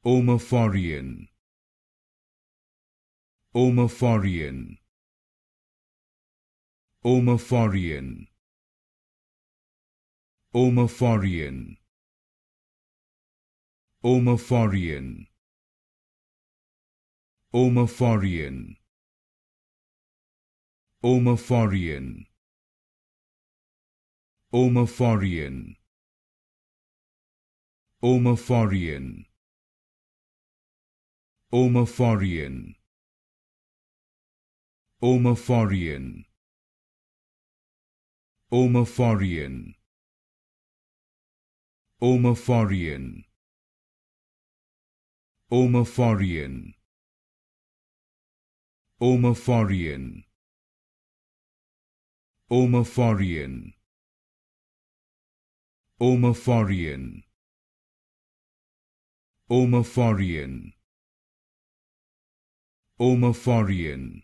Omophorion, Omophorion, Omophorion, Omophorion, Omophorion, Omophorion, Omophorion, Omophorion, Omophorion, Omophorion, Omophorion, Omophorion, Omophorion, Omophorion, Omophorion, Omophorion, Omophorion, Omophorion, Omophorion,